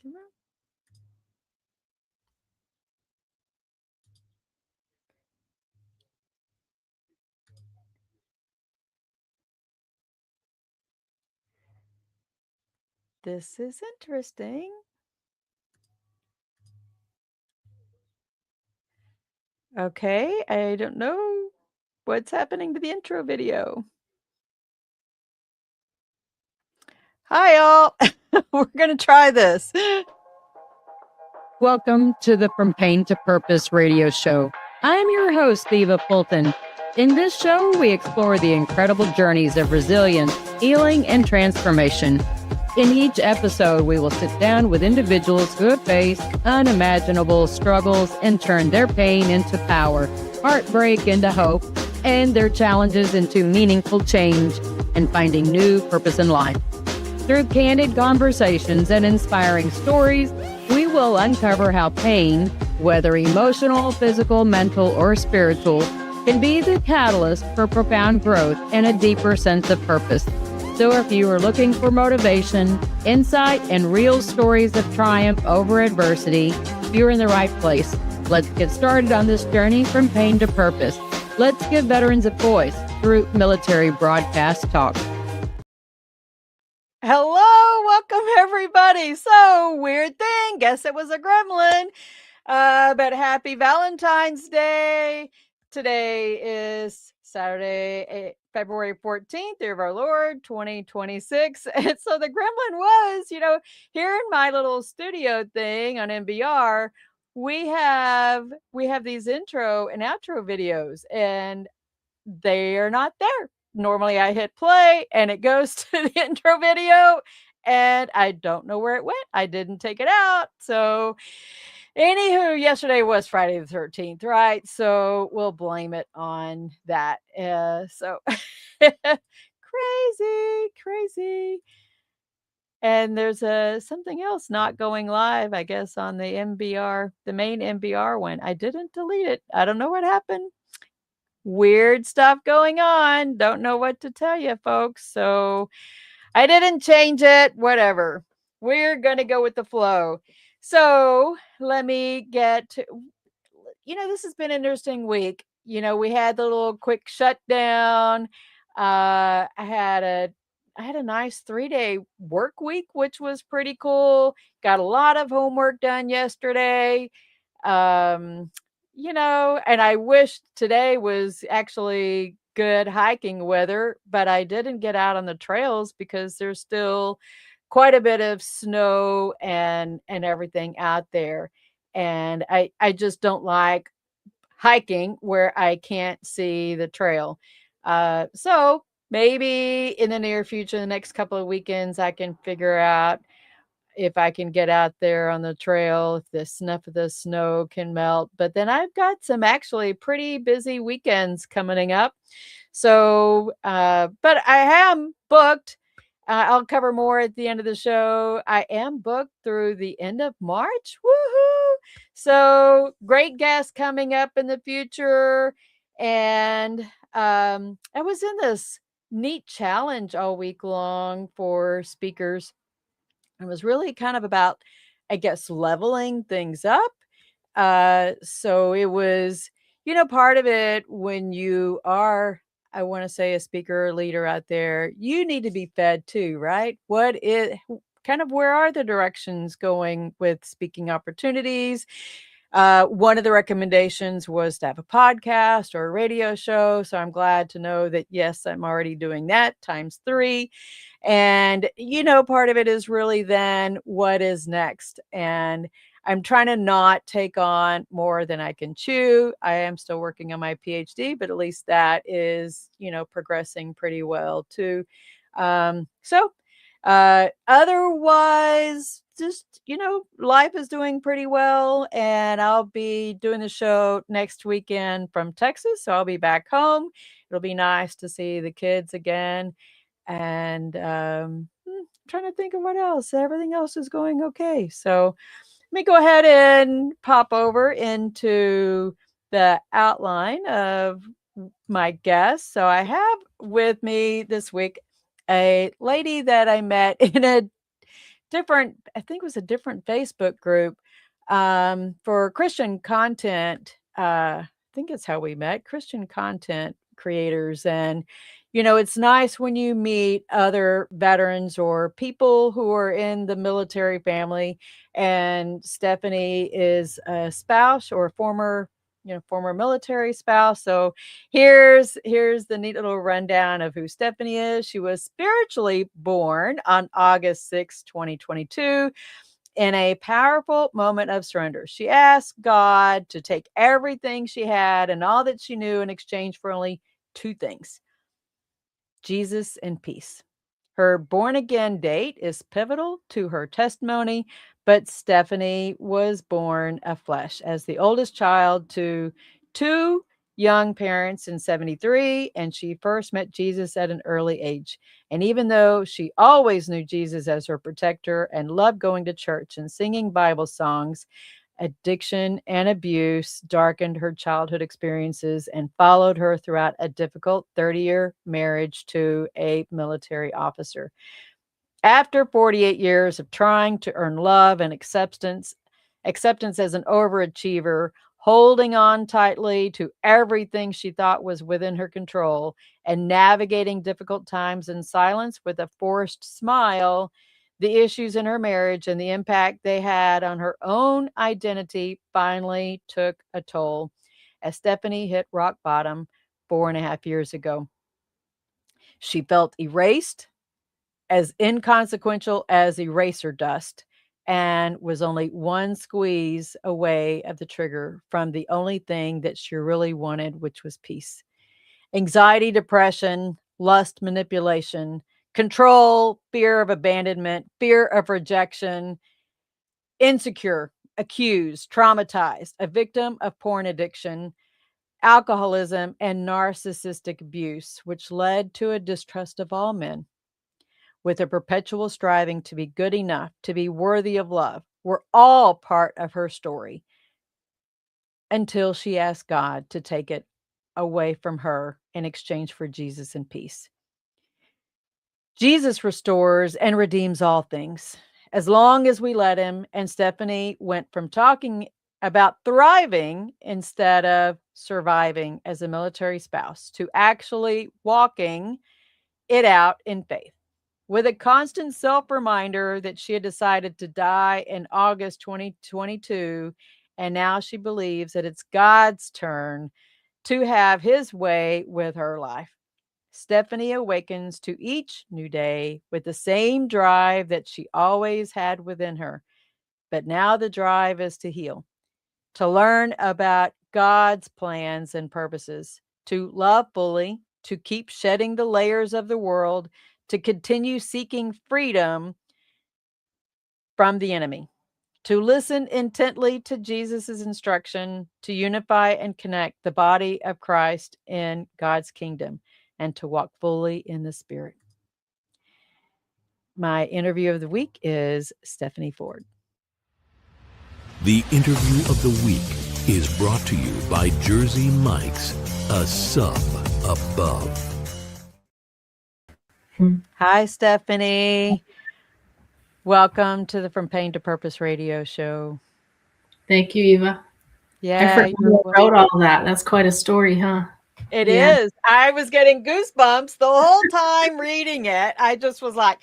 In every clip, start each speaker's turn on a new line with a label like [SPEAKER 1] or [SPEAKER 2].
[SPEAKER 1] This is interesting. Okay, I don't know what's happening to the intro video. Hi, all. We're going to try this.
[SPEAKER 2] Welcome to the From Pain to Purpose radio show. I'm your host, Eva Fulton. In this show, we explore the incredible journeys of resilience, healing, and transformation. In each episode, we will sit down with individuals who have faced unimaginable struggles and turned their pain into power, heartbreak into hope, and their challenges into meaningful change and finding new purpose in life. Through candid conversations and inspiring stories, we will uncover how pain, whether emotional, physical, mental, or spiritual, can be the catalyst for profound growth and a deeper sense of purpose. So if you are looking for motivation, insight, and real stories of triumph over adversity, you're in the right place. Let's get started on this journey from pain to purpose. Let's give veterans a voice through Military Broadcast Talk.
[SPEAKER 1] Hello, welcome everybody. So, weird thing, guess it was a gremlin. But happy Valentine's Day. Today is Saturday, February 14th, year of our Lord, 2026. And so the gremlin was, here in my little studio thing on MBR, we have these intro and outro videos, and they are not there. Normally I hit play and it goes to the intro video, and I don't know where it went. I didn't take it out. So anywho, yesterday was Friday the 13th, right? So we'll blame it on that. So crazy. And there's something else not going live, I guess, on the MBR, the main MBR one. I didn't delete it. I don't know what happened. Weird stuff going on. Don't know what to tell you, folks. So I didn't change it. Whatever. We're going to go with the flow. So let me get to, this has been an interesting week. We had the little quick shutdown. I had a nice 3-day work week, which was pretty cool. Got a lot of homework done yesterday. And I wish today was actually good hiking weather, but I didn't get out on the trails because there's still quite a bit of snow and everything out there. And I just don't like hiking where I can't see the trail. So maybe in the near future, the next couple of weekends, I can figure out if I can get out there on the trail, if the snuff of the snow can melt. But then I've got some actually pretty busy weekends coming up. So, but I am booked. I'll cover more at the end of the show. I am booked through the end of March. Woohoo! So, great guests coming up in the future. And I was in this neat challenge all week long for speakers. It was really kind of about, I guess, leveling things up. So it was, part of it when you are, I want to say, a speaker or leader out there, you need to be fed too, right? Kind of where are the directions going with speaking opportunities? One of the recommendations was to have a podcast or a radio show. So I'm glad to know that, yes, I'm already doing that times 3. And, part of it is really then what is next. And I'm trying to not take on more than I can chew. I am still working on my PhD, but at least that is, progressing pretty well too. Otherwise, just, life is doing pretty well. And I'll be doing the show next weekend from Texas. So I'll be back home. It'll be nice to see the kids again. And trying to think of what else. Everything else is going okay. So let me go ahead and pop over into the outline of my guests. So I have with me this week a lady that I met in a different, I think it was a different Facebook group for Christian content. I think it's how we met, Christian content creators. And, it's nice when you meet other veterans or people who are in the military family. And Stephanie is a spouse or a former military spouse. So here's the neat little rundown of who Stephanie is. She was spiritually born on August 6, 2022 in a powerful moment of surrender. She asked God to take everything she had and all that she knew in exchange for only two things: Jesus and peace. Her born again date is pivotal to her testimony, but Stephanie was born of flesh as the oldest child to two young parents in 73, and she first met Jesus at an early age. And even though she always knew Jesus as her protector and loved going to church and singing Bible songs, addiction and abuse darkened her childhood experiences and followed her throughout a difficult 30-year marriage to a military officer. After 48 years of trying to earn love and acceptance as an overachiever, holding on tightly to everything she thought was within her control, and navigating difficult times in silence with a forced smile, the issues in her marriage and the impact they had on her own identity finally took a toll as Stephanie hit rock bottom 4.5 years ago. She felt erased, as inconsequential as eraser dust, and was only one squeeze away of the trigger from the only thing that she really wanted, which was peace. Anxiety, depression, lust, manipulation, control, fear of abandonment, fear of rejection, insecure, accused, traumatized, a victim of porn addiction, alcoholism, and narcissistic abuse, which led to a distrust of all men, with a perpetual striving to be good enough, to be worthy of love, were all part of her story until she asked God to take it away from her in exchange for Jesus and peace. Jesus restores and redeems all things as long as we let him. And Stephanie went from talking about thriving instead of surviving as a military spouse to actually walking it out in faith, with a constant self-reminder that she had decided to die in August 2022, and now she believes that it's God's turn to have his way with her life. Stephanie awakens to each new day with the same drive that she always had within her, but now the drive is to heal, to learn about God's plans and purposes, to love fully, to keep shedding the layers of the world, to continue seeking freedom from the enemy, to listen intently to Jesus's instruction, to unify and connect the body of Christ in God's kingdom, and to walk fully in the Spirit. My interview of the week is Stephanie Ford.
[SPEAKER 3] The interview of the week is brought to you by Jersey Mike's, a sub above.
[SPEAKER 1] Hi, Stephanie. Welcome to the From Pain to Purpose radio show.
[SPEAKER 4] Thank you, Eva.
[SPEAKER 1] Yeah,
[SPEAKER 4] I forgot you wrote all that. That's quite a story, huh?
[SPEAKER 1] It is. I was getting goosebumps the whole time reading it. I just was like,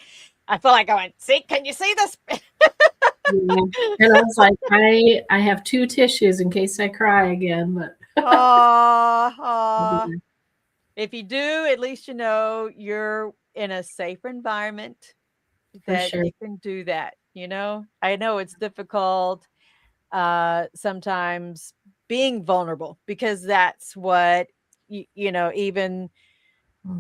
[SPEAKER 1] I feel like I went, see, can you see this?
[SPEAKER 4] Yeah. And I was like, I have two tissues in case I cry again. But
[SPEAKER 1] if you do, at least you know you're in a safer environment that you can do that. I know it's difficult sometimes being vulnerable, because that's what even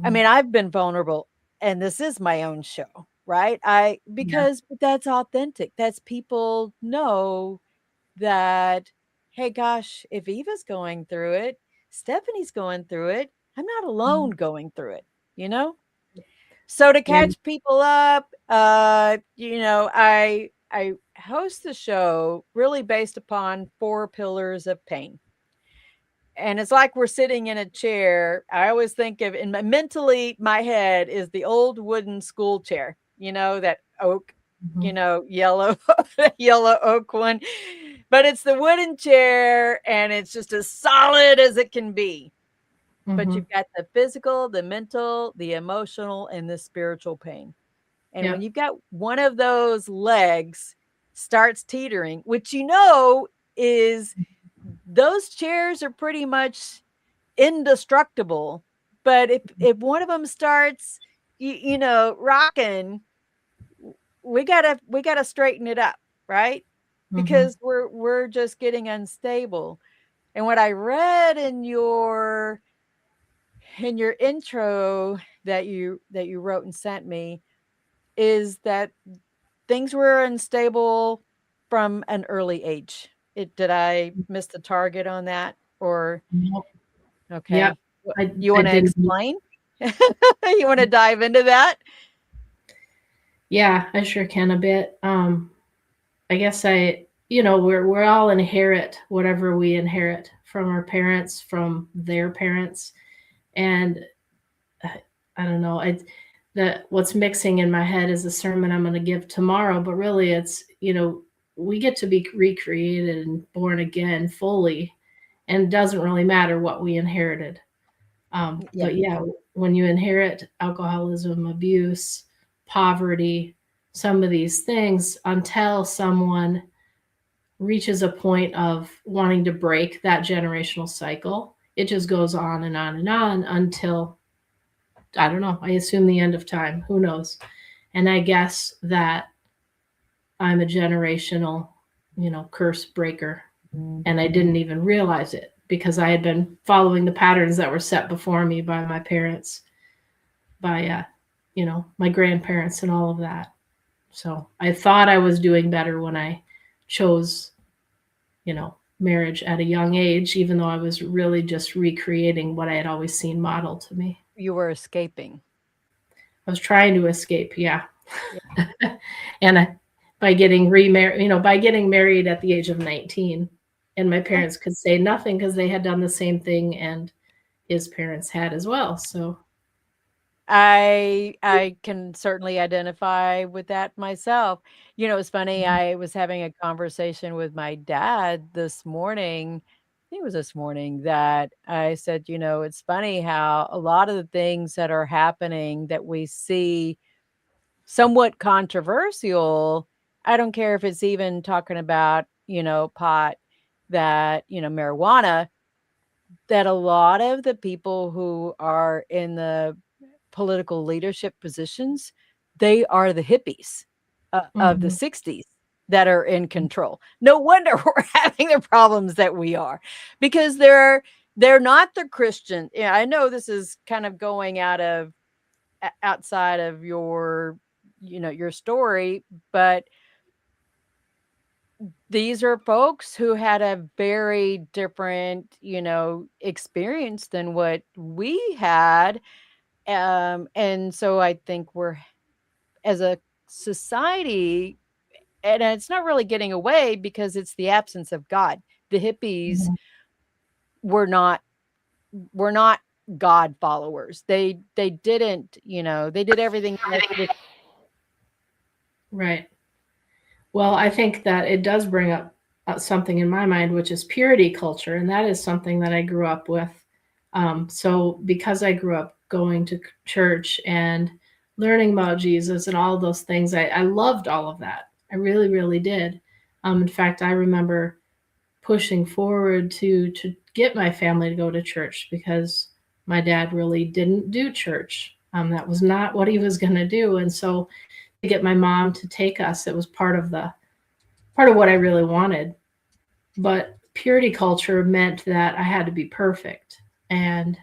[SPEAKER 1] I mean, I've been vulnerable, and this is my own show, right? Because that's authentic. That's people know that, hey, gosh, if Eva's going through it, Stephanie's going through it, I'm not alone going through it, So to catch people up, I host the show really based upon 4 pillars of pain. And it's like we're sitting in a chair. I always think of, mentally, my head is the old wooden school chair, that oak you know, yellow, yellow oak one, but it's the wooden chair and it's just as solid as it can be. But
[SPEAKER 4] Mhm.
[SPEAKER 1] you've got the physical, the mental, the emotional, and the spiritual pain. And when
[SPEAKER 4] Yep.
[SPEAKER 1] you've got one of those legs starts teetering, which you know is those chairs are pretty much indestructible. But if one of them starts, you know, rocking, we gotta straighten it up, right?
[SPEAKER 4] Mhm.
[SPEAKER 1] Because we're just getting unstable. And what I read in your intro that you wrote and sent me is that things were unstable from an early age. Did I miss the target on that? Or
[SPEAKER 4] Yep. Yep.
[SPEAKER 1] okay.
[SPEAKER 4] I
[SPEAKER 1] You
[SPEAKER 4] I
[SPEAKER 1] want to
[SPEAKER 4] didn't.
[SPEAKER 1] explain? You want to dive into that?
[SPEAKER 4] Yeah, I sure can a bit. I guess we're all inherit whatever we inherit from our parents, from their parents, and I don't know. That what's mixing in my head is the sermon I'm going to give tomorrow, but really it's we get to be recreated and born again fully, and it doesn't really matter what we inherited.
[SPEAKER 1] Yeah.
[SPEAKER 4] But yeah, when you inherit alcoholism, abuse, poverty, some of these things, until someone reaches a point of wanting to break that generational cycle, it just goes on and on and on until, I don't know, I assume the end of time. Who knows? And I guess that I'm a generational, curse breaker. And I didn't even realize it because I had been following the patterns that were set before me by my parents, by my grandparents and all of that. So I thought I was doing better when I chose, marriage at a young age, even though I was really just recreating what I had always seen modeled to me.
[SPEAKER 1] You were escaping.
[SPEAKER 4] I was trying to escape, yeah.
[SPEAKER 1] Yeah.
[SPEAKER 4] And by getting remarried, by getting married at the age of 19, and my parents could say nothing because they had done the same thing, and his parents had as well. So,
[SPEAKER 1] I can certainly identify with that myself. You know, it's funny,
[SPEAKER 4] mhm,
[SPEAKER 1] I was having a conversation with my dad this morning. I think it was this morning that I said, you know, it's funny how a lot of the things that are happening that we see somewhat controversial, I don't care if it's even talking about, you know, pot, that, you know, marijuana, that a lot of the people who are in the political leadership positions, they are the hippies of the
[SPEAKER 4] mhm,
[SPEAKER 1] 60s that are in control. No wonder we're having the problems that we are because they're not the Christian. Yeah, I know this is kind of going outside of your, you know, your story, but these are folks who had a very different, you know, experience than what we had. And so I think we're, as a society, and it's not really getting away because it's the absence of God. The hippies
[SPEAKER 4] mhm.
[SPEAKER 1] were not were not God followers. They didn't, you know, they did everything that
[SPEAKER 4] Right. Well, I think that it does bring up something in my mind, which is purity culture, and that is something that I grew up with. So, because I grew up going to church and learning about Jesus and all those things, I loved all of that. I really, really did. In fact, I remember pushing forward to get my family to go to church because my dad really didn't do church. That was not what he was going to do, and so to get my mom to take us, it was part of what I really wanted. But purity culture meant that I had to be perfect, and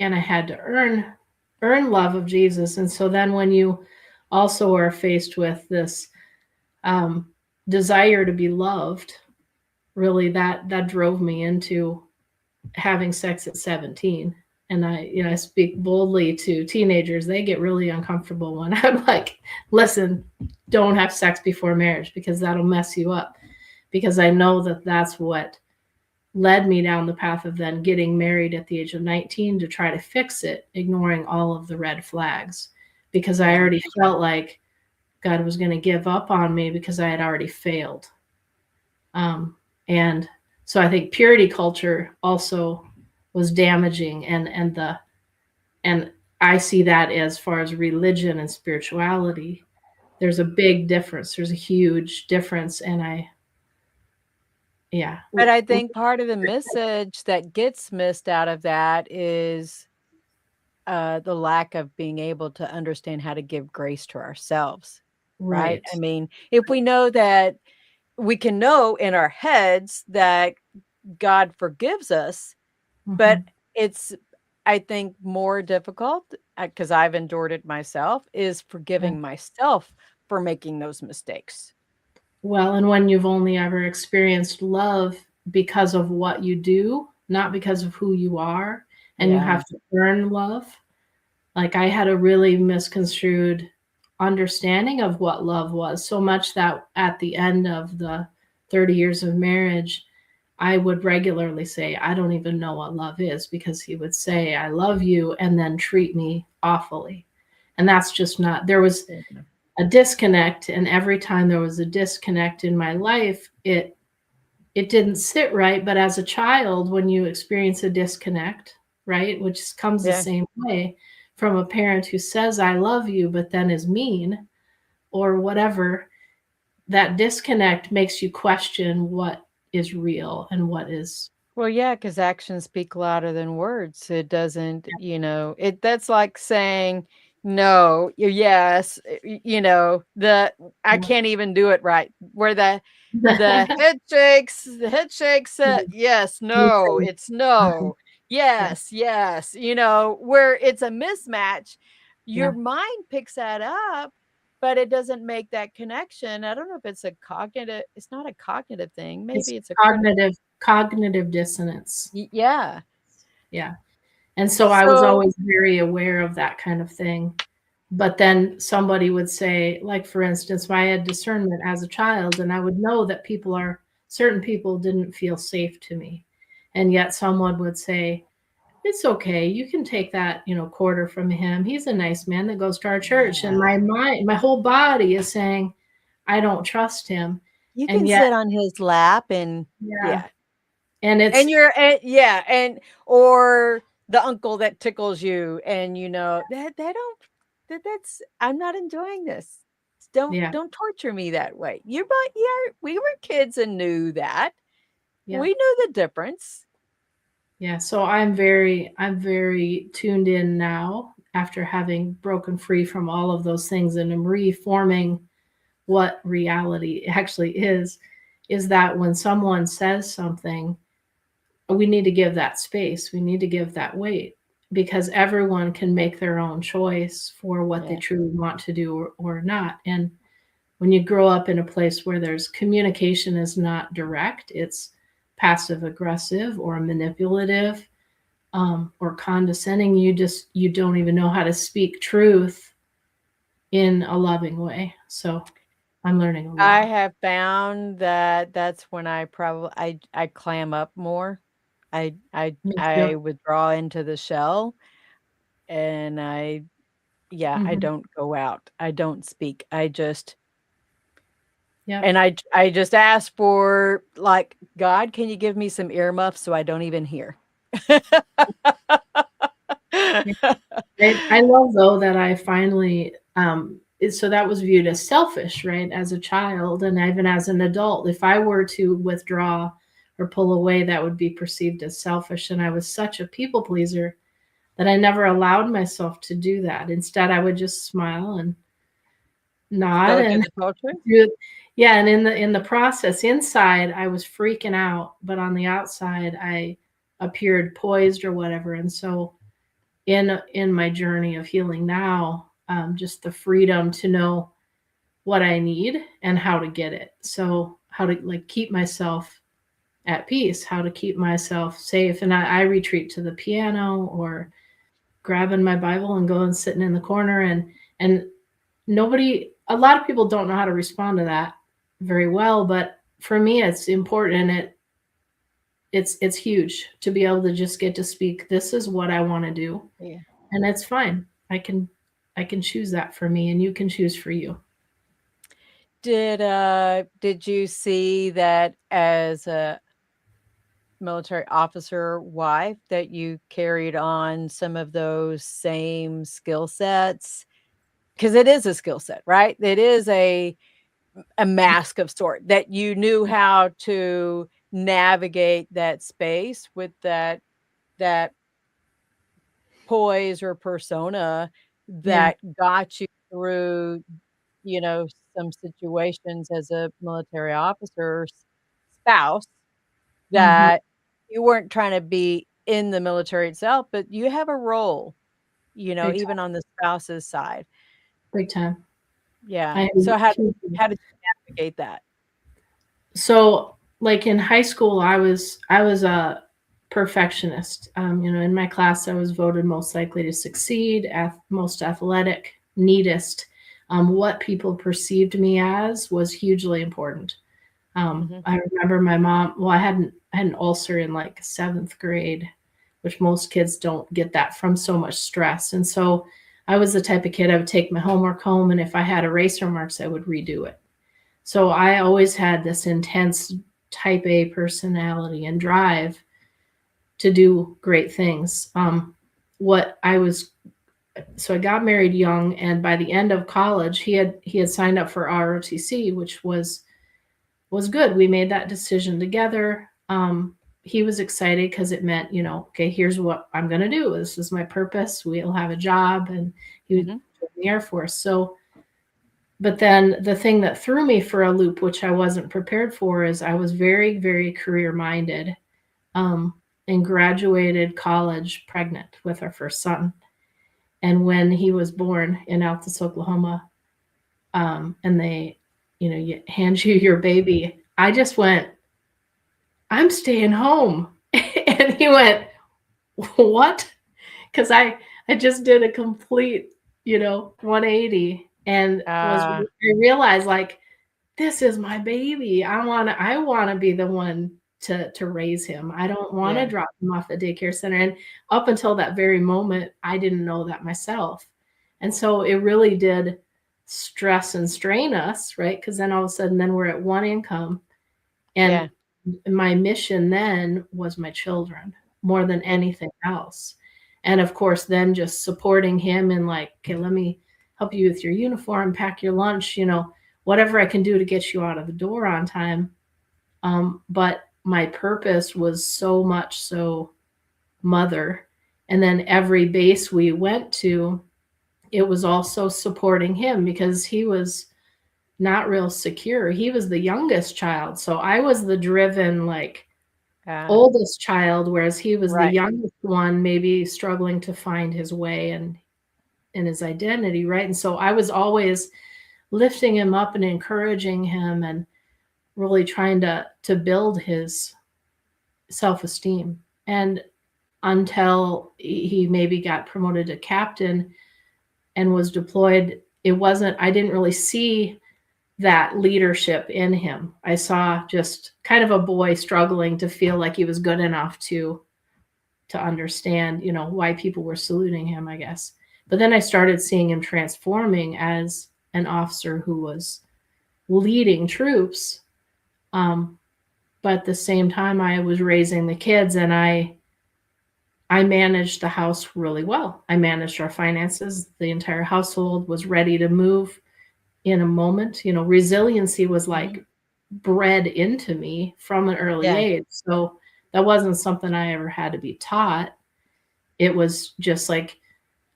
[SPEAKER 4] I had to earn love of Jesus. And so then when you also are faced with this um, desire to be loved, really that drove me into having sex at 17. And I speak boldly to teenagers. They get really uncomfortable when I'm like, listen, don't have sex before marriage because that'll mess you up. Because I know that that's what led me down the path of then getting married at the age of 19 to try to fix it, ignoring all of the red flags. Because I
[SPEAKER 1] yeah.
[SPEAKER 4] already felt like God was going to give up on me because I had already failed. And so I think purity culture also was damaging, and I see that as far as religion and spirituality, there's a big difference. There's a huge difference. And yeah.
[SPEAKER 1] But I think part of the message that gets missed out of that is the lack of being able to understand how to give grace to ourselves, right? I mean, if we know that we can know in our heads that God forgives us, but it's, I think, more difficult because I've endured it myself, is forgiving myself for making those mistakes.
[SPEAKER 4] Well, and when you've only ever experienced love because of what you do, not because of who you are, and you have to earn love. Like, I had a really misconstrued understanding of what love was, so much that at the end of the 30 years of marriage, I would regularly say, I don't even know what love is, because he would say, I love you, and then treat me awfully. And that's just not, there was a disconnect. And every time there was a disconnect in my life, it didn't sit right. But as a child, when you experience a disconnect, right, which comes the same way from a parent who says, I love you, but then is mean or whatever, that disconnect makes you question what is real and what is.
[SPEAKER 1] Well, yeah, because actions speak louder than words. It doesn't, that's like saying no, yes, I can't even do it right. Where the head shakes, yes, no, it's no, yes, yes, where it's a mismatch. Your mind picks that up, but it doesn't make that connection. I don't know if it's it's not a cognitive thing. Maybe it's a
[SPEAKER 4] cognitive dissonance.
[SPEAKER 1] Yeah.
[SPEAKER 4] Yeah. And so I was always very aware of that kind of thing. But then somebody would say, like, for instance, I had discernment as a child, and I would know that certain people didn't feel safe to me. And yet someone would say, it's okay, you can take that, quarter from him. He's a nice man that goes to our church. And my whole body is saying, I don't trust him.
[SPEAKER 1] You can sit on his lap and
[SPEAKER 4] and it's
[SPEAKER 1] or the uncle that tickles you, and that's, I'm not enjoying this. Don't torture me that way. We were kids and knew that. We knew the difference.
[SPEAKER 4] Yeah, so I'm very tuned in now after having broken free from all of those things, and I'm reforming what reality actually is that when someone says something, we need to give that space. We need to give that weight, because everyone can make their own choice for what they truly want to do or not. And when you grow up in a place where there's communication is not direct, it's passive aggressive or manipulative, or condescending, you don't even know how to speak truth in a loving way. So I'm learning a lot.
[SPEAKER 1] I have found that that's when I probably I clam up more. I withdraw into the shell, and I don't go out. I don't speak. I just and I just ask for, like, God, can you give me some earmuffs so I don't even hear?
[SPEAKER 4] I love, though, that I finally so that was viewed as selfish, right, as a child, and even as an adult. If I were to withdraw or pull away, that would be perceived as selfish. And I was such a people pleaser that I never allowed myself to do that. Instead, I would just smile and nod and and in the process, inside I was freaking out, but on the outside I appeared poised or whatever. And so in my journey of healing now, just the freedom to know what I need and how to get it. So how to keep myself at peace, how to keep myself safe. And I retreat to the piano or grabbing my Bible and going sitting in the corner, and a lot of people don't know how to respond to that very well, but for me it's important, and it's huge to be able to just get to speak, this is what I want to do. And it's fine. I can choose that for me, and you can choose for you.
[SPEAKER 1] Did you see that as a military officer wife that you carried on some of those same skill sets? Because it is a skill set, right? It is a mask of sort that you knew how to navigate that space with that poise or persona
[SPEAKER 4] Yeah.
[SPEAKER 1] that got you through, you know, some situations as a military officer's spouse
[SPEAKER 4] Mhm.
[SPEAKER 1] that you weren't trying to be in the military itself, but you have a role, you know,
[SPEAKER 4] Big
[SPEAKER 1] even
[SPEAKER 4] time.
[SPEAKER 1] on the spouse's side.
[SPEAKER 4] Big time.
[SPEAKER 1] Yeah.
[SPEAKER 4] I
[SPEAKER 1] So
[SPEAKER 4] am too.
[SPEAKER 1] how did you navigate that?
[SPEAKER 4] So, like in high school, I was a perfectionist. In my class, I was voted most likely to succeed, most athletic, neatest. What people perceived me as was hugely important.
[SPEAKER 1] Mhm.
[SPEAKER 4] I remember my mom. Well, I had an ulcer in like seventh grade, which most kids don't get that from so much stress. And so, I was the type of kid I would take my homework home, and if I had eraser marks, I would redo it. So I always had this intense type A personality and drive to do great things. What I was so I got married young, and by the end of college, he had signed up for ROTC, which was good. We made that decision together. He was excited because it meant, okay, here's what I'm going to do. This is my purpose. We'll have a job, and he was
[SPEAKER 1] Mhm.
[SPEAKER 4] in the Air Force. So but then the thing that threw me for a loop, which I wasn't prepared for, is I was very, very career minded, and graduated college pregnant with our first son. And when he was born in Altus, Oklahoma, and they, you hand you your baby, I just went, I'm staying home. And he went, what? Because I just did a complete, 180, and
[SPEAKER 1] Ah,
[SPEAKER 4] I realized, like, this is my baby. I wanna be the one to raise him. I don't wanna
[SPEAKER 1] yeah.
[SPEAKER 4] drop him off at daycare center, and up until that very moment, I didn't know that myself. And so it really did stress and strain us, right? Because then all of a sudden, then we're at one income,
[SPEAKER 1] Yeah.
[SPEAKER 4] and my mission then was my children more than
[SPEAKER 1] Mm.
[SPEAKER 4] anything else. And of course, then just supporting him and like, okay, let me help you with your uniform, pack your lunch, whatever I can do to get you out of the door on time. But my purpose was so much so mother. And then every base we went to, it was also supporting him because he was not real secure. He was the youngest child. So I was the driven, like,
[SPEAKER 1] Ah,
[SPEAKER 4] oldest child, whereas he was the
[SPEAKER 1] right.
[SPEAKER 4] youngest one, maybe struggling to find his way and his identity, right? And so I was always lifting him up and encouraging him and really trying to build his self-esteem. And until he maybe got promoted to captain and was deployed, I didn't really see that leadership in him. I saw just kind of a boy struggling to feel like he was good enough to understand, why people were saluting him, I guess. But then I started seeing him transforming as an officer who was leading troops. Um, but at the same time, I was raising the kids, and I managed the house really well. I managed our finances. The entire household was ready to move in a moment. Resiliency was
[SPEAKER 1] Mhm.
[SPEAKER 4] like bred into me from an early
[SPEAKER 1] Yeah.
[SPEAKER 4] age. So that wasn't something I ever had to be taught. It was just like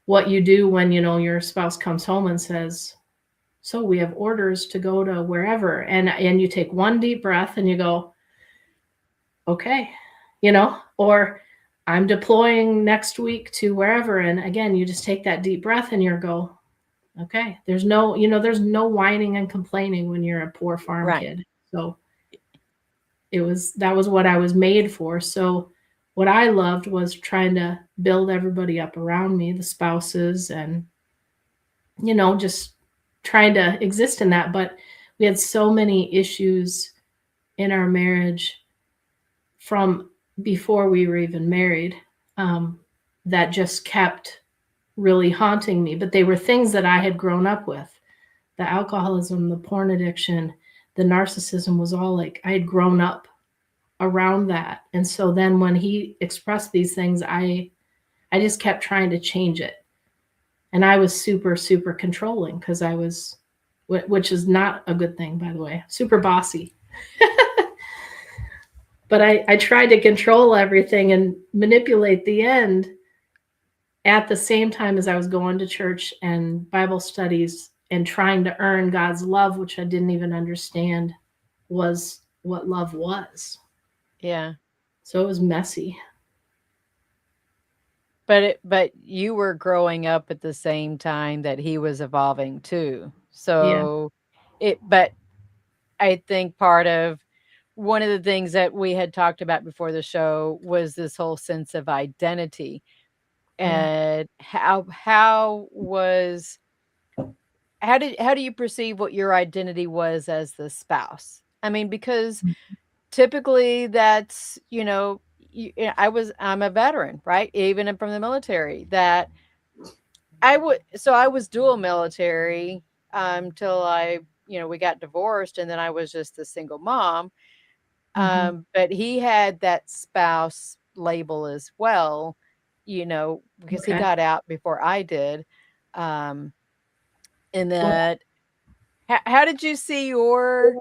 [SPEAKER 4] what you do when, your spouse comes home and says, "So we have orders to go to wherever." And you take one deep breath and you go, "Okay." Or I'm deploying next week to wherever, and again, you just take that deep breath and you go, "Okay." There's no whining and complaining when you're a poor farm
[SPEAKER 1] Right.
[SPEAKER 4] kid. So that was what I was made for. So what I loved was trying to build everybody up around me, the spouses, and just trying to exist in that. But we had so many issues in our marriage from before we were even married, um, that just kept really haunting me. But they were things that I had grown up with. the alcoholism, the porn addiction, the narcissism was all like, I had grown up around that. And so then when he expressed these things, I just kept trying to change it. And I was super, super controlling because I was, which is not a good thing, by the way, super bossy. But I tried to control everything and manipulate the end at the same time as I was going to church and Bible studies and trying to earn God's love, which I didn't even understand was what love was.
[SPEAKER 1] Yeah.
[SPEAKER 4] So it was messy.
[SPEAKER 1] But you were growing up at the same time that he was evolving too. So but I think part of one of the things that we had talked about before the show was this whole sense of identity. And how do you perceive what your identity was as the spouse? I mean, because typically that's, I'm a veteran, right? Even from the military, that I was dual military till we got divorced, and then I was just a single mom. But he had that spouse label as well, because he got out before I did. And that, how did you see your,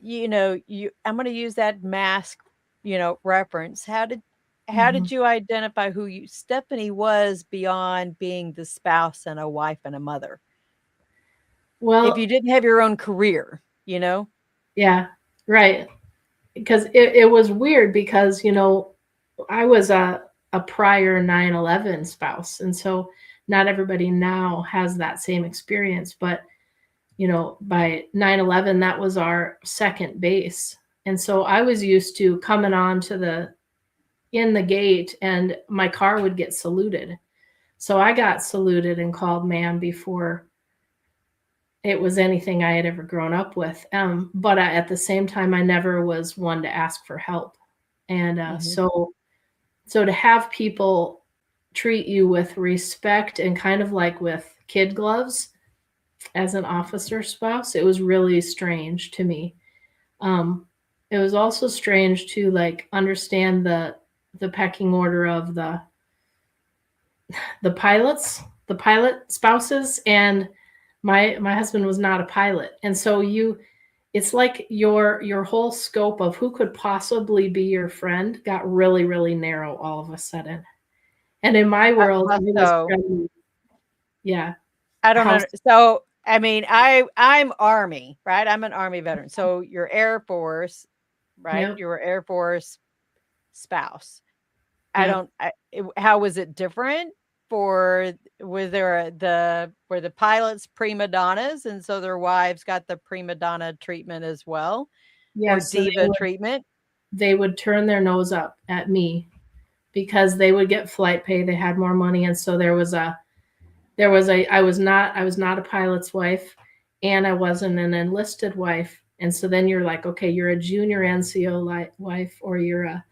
[SPEAKER 1] I'm going to use that mask, reference. How did you identify who Stephanie was beyond being the spouse and a wife and a mother?
[SPEAKER 4] Well,
[SPEAKER 1] if you didn't have your own career,
[SPEAKER 4] Yeah, right. Because it was weird because, I was a prior 9/11 spouse. And so not everybody now has that same experience. But, by 9/11, that was our second base. And so I was used to coming on in the gate and my car would get saluted. So I got saluted and called ma'am before it was anything I had ever grown up with. But at the same time, I never was one to ask for help. And so to have people treat you with respect and kind of like with kid gloves as an officer spouse, it was really strange to me. It was also strange to like understand the pecking order of the pilot spouses, and my husband was not a pilot. And so it's like your whole scope of who could possibly be your friend got really, really narrow all of a sudden. And in my world, yeah.
[SPEAKER 1] I don't know. So, I mean, I'm Army, right? I'm an Army veteran. So you're Air Force, right?
[SPEAKER 4] Yep.
[SPEAKER 1] You were Air Force spouse.
[SPEAKER 4] Yep.
[SPEAKER 1] How was it different? Were the pilots prima donnas, and so their wives got the prima donna treatment as well?
[SPEAKER 4] Yeah,
[SPEAKER 1] or diva treatment?
[SPEAKER 4] They would turn their nose up at me because they would get flight pay. They had more money. And so I was not a pilot's wife, and I wasn't an enlisted wife. And so then you're like, okay, you're a junior NCO wife, or you're a,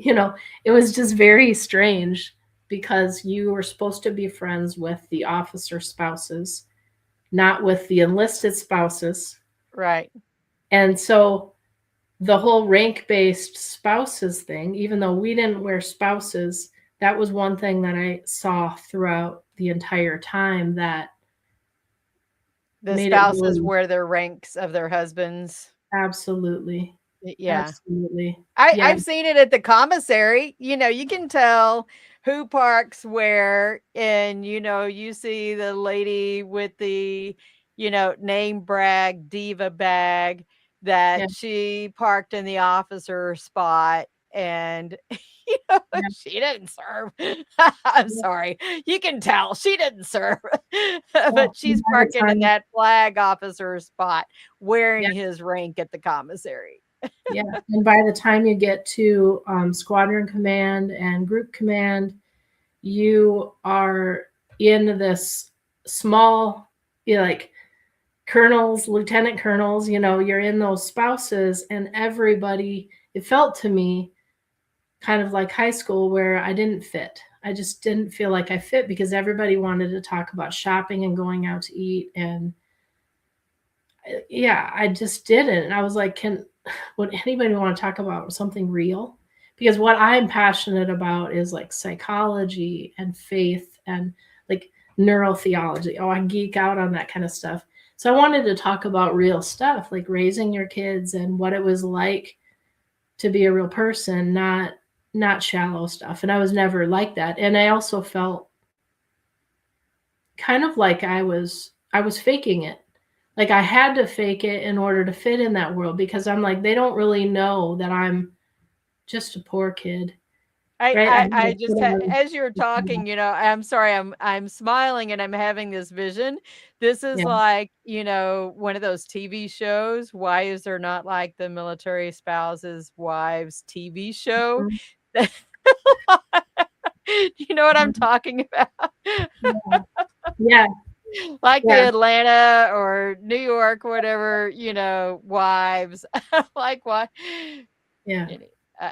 [SPEAKER 4] it was just very strange because you were supposed to be friends with the officer spouses, not with the enlisted spouses.
[SPEAKER 1] Right.
[SPEAKER 4] And so the whole rank-based spouses thing, even though we didn't wear spouses, that was one thing that I saw throughout the entire time, that
[SPEAKER 1] the spouses wear their ranks of their husbands.
[SPEAKER 4] Absolutely.
[SPEAKER 1] Yeah.
[SPEAKER 4] Absolutely.
[SPEAKER 1] I've seen it at the commissary. You can tell who parks where, and you see the lady with the name brag diva bag that she parked in the officer spot, and she didn't serve. I'm sorry, you can tell she didn't serve. But she's parking in that flag officer spot wearing his rank at the commissary.
[SPEAKER 4] Yeah. And by the time you get to squadron command and group command, you are in this small, like colonels, lieutenant colonels, you're in those spouses, and everybody, it felt to me kind of like high school where I didn't fit. I just didn't feel like I fit because everybody wanted to talk about shopping and going out to eat and yeah, I just didn't. And I was like, would anybody want to talk about something real? Because what I'm passionate about is like psychology and faith and like neurotheology. Oh, I geek out on that kind of stuff. So I wanted to talk about real stuff, like raising your kids and what it was like to be a real person, not shallow stuff. And I was never like that. And I also felt kind of like I was faking it. Like I had to fake it in order to fit in that world, because I'm like, they don't really know that I'm just a poor kid, right?
[SPEAKER 1] I just as you're talking, I'm sorry, I'm smiling and I'm having this vision. This is
[SPEAKER 4] Yeah.
[SPEAKER 1] like, one of those TV shows. Why is there not like the military spouses' wives TV show?
[SPEAKER 4] Mhm.
[SPEAKER 1] You know what I'm talking about?
[SPEAKER 4] Yeah. Yeah.
[SPEAKER 1] Like the
[SPEAKER 4] Yeah.
[SPEAKER 1] Atlanta or New York, whatever, wives. Like what?
[SPEAKER 4] Yeah.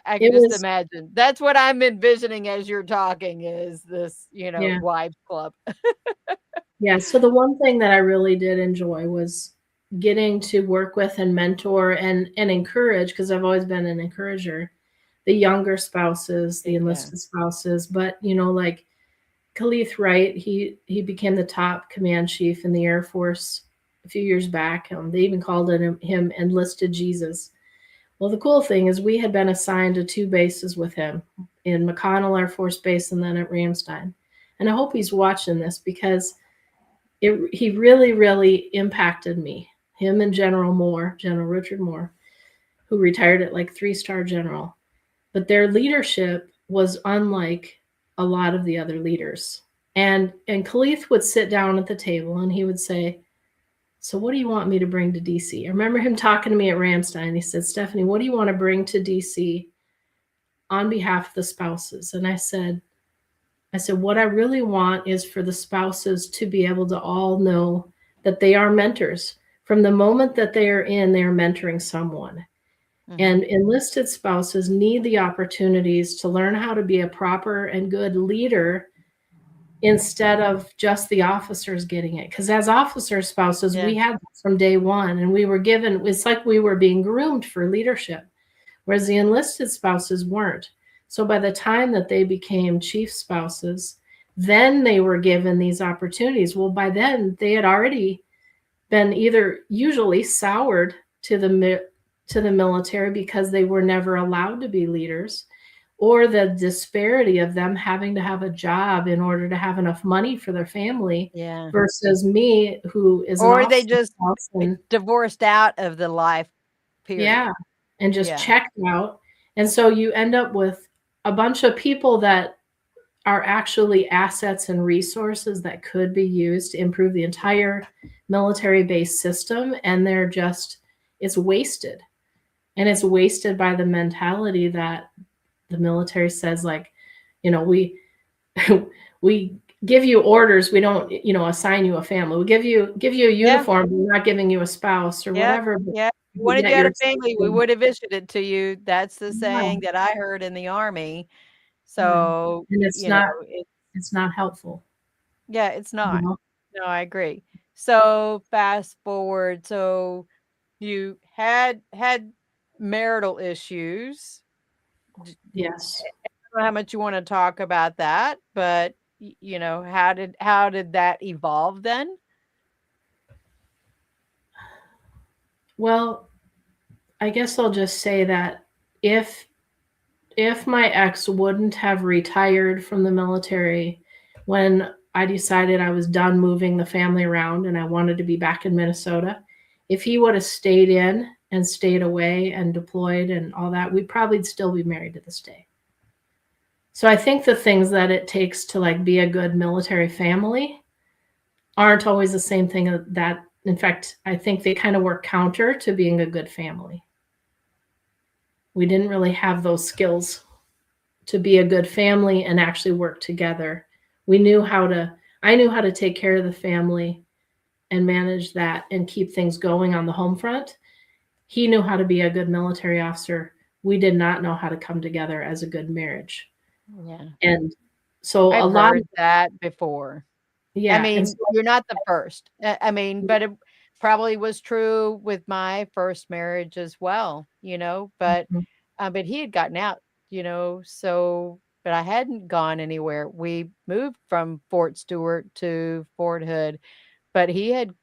[SPEAKER 1] I
[SPEAKER 4] It
[SPEAKER 1] can just
[SPEAKER 4] was,
[SPEAKER 1] imagine. That's what I'm envisioning as you're talking is this,
[SPEAKER 4] yeah.
[SPEAKER 1] wives club.
[SPEAKER 4] Yeah. So the one thing that I really did enjoy was getting to work with and mentor and encourage, because I've always been an encourager, the younger spouses, the
[SPEAKER 1] Yeah.
[SPEAKER 4] enlisted spouses. But like Khalith Wright, he became the top command chief in the Air Force a few years back. They even called him Enlisted Jesus. Well, the cool thing is we had been assigned to 2 bases with him, in McConnell Air Force Base and then at Ramstein. And I hope he's watching this, because he really, really impacted me. Him and General Richard Moore, who retired at like 3-star general. But their leadership was unlike a lot of the other leaders. And Khalith would sit down at the table and he would say, "So what do you want me to bring to DC?" I remember him talking to me at Ramstein. He said, "Stephanie, what do you want to bring to DC on behalf of the spouses?" And I said, what I really want is for the spouses to be able to all know that they are mentors. From the moment that they are mentoring someone. And enlisted spouses need the opportunities to learn how to be a proper and good leader, instead of just the officers getting it. Because as officer spouses,
[SPEAKER 1] Yeah.
[SPEAKER 4] we had this from day one, and we were given, it's like we were being groomed for leadership, whereas the enlisted spouses weren't. So by the time that they became chief spouses, then they were given these opportunities. Well, by then they had already been either usually soured to the military because they were never allowed to be leaders, or the disparity of them having to have a job in order to have enough money for their family,
[SPEAKER 1] Yeah.
[SPEAKER 4] versus me, who is
[SPEAKER 1] Or they just
[SPEAKER 4] and,
[SPEAKER 1] divorced out of the life period.
[SPEAKER 4] yeah, and just
[SPEAKER 1] Yeah.
[SPEAKER 4] checked out. And so you end up with a bunch of people that are actually assets and resources that could be used to improve the entire military-based system, and it's wasted. And it's wasted by the mentality that the military says, like, we we give you orders, we don't assign you a family. We give you a uniform, but we're not giving you a spouse or whatever.
[SPEAKER 1] Yeah. Wanted you had a family, we would have issued it to you. That's the saying that I heard in the Army. So,
[SPEAKER 4] and it's not helpful.
[SPEAKER 1] Yeah, it's not. No, I agree. So fast forward. So you had marital issues.
[SPEAKER 4] Yes.
[SPEAKER 1] I don't know how much you want to talk about that, but how did that evolve then?
[SPEAKER 4] Well, I guess I'll just say that if my ex wouldn't have retired from the military when I decided I was done moving the family around and I wanted to be back in Minnesota, if he would have stayed in and stayed away and deployed and all that, we'd probably still be married to this day. So I think the things that it takes to like be a good military family aren't always the same thing. That, in fact, I think they kind of work counter to being a good family. We didn't really have those skills to be a good family and actually work together. I knew how to take care of the family and manage that and keep things going on the home front. He knew how to be a good military officer. We did not know how to come together as a good marriage.
[SPEAKER 1] Yeah.
[SPEAKER 4] And so
[SPEAKER 1] I've
[SPEAKER 4] a lot
[SPEAKER 1] heard that before.
[SPEAKER 4] Yeah.
[SPEAKER 1] I mean,
[SPEAKER 4] So,
[SPEAKER 1] you're not the first. I mean, but probably was true with my first marriage as well, but
[SPEAKER 4] Mhm.
[SPEAKER 1] but he had gotten out, so but I hadn't gone anywhere. We moved from Fort Stewart to Fort Hood, but he had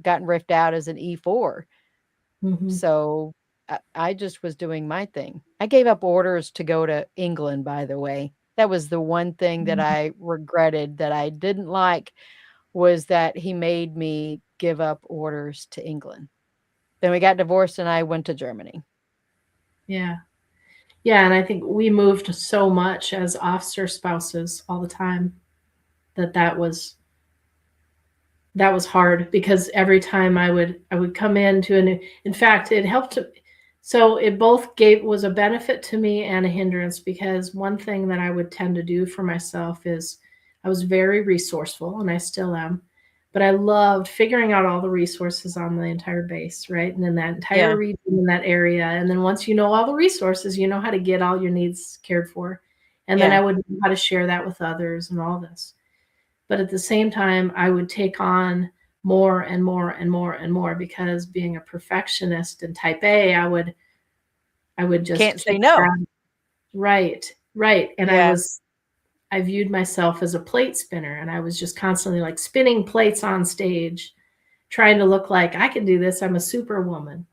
[SPEAKER 1] gotten ripped out as an E4.
[SPEAKER 4] Mhm.
[SPEAKER 1] So I just was doing my thing. I gave up orders to go to England, by the way. That was the one thing that
[SPEAKER 4] Mhm.
[SPEAKER 1] I regretted that I didn't like, was that he made me give up orders to England. Then we got divorced and I went to Germany.
[SPEAKER 4] Yeah. Yeah, and I think we moved so much as officer spouses all the time that was hard because every time I would come into an in fact, it helped to so it both gave was a benefit to me and a hindrance because one thing that I would tend to do for myself is I was very resourceful and I still am, but I loved figuring out all the resources on the entire base, right? And then that
[SPEAKER 1] Yeah.
[SPEAKER 4] entire region in that area. And then once you know all the resources, you know how to get all your needs cared for. And then I
[SPEAKER 1] Yeah.
[SPEAKER 4] would know how to share that with others and all this. But at the same time, I would take on more and more and more and more because being a perfectionist and type A, I would just
[SPEAKER 1] Can't say
[SPEAKER 4] keep
[SPEAKER 1] no.
[SPEAKER 4] adding. Right, right. And
[SPEAKER 1] Yeah.
[SPEAKER 4] I viewed myself as a plate spinner and I was just constantly like spinning plates on stage, trying to look like I can do this. I'm a superwoman.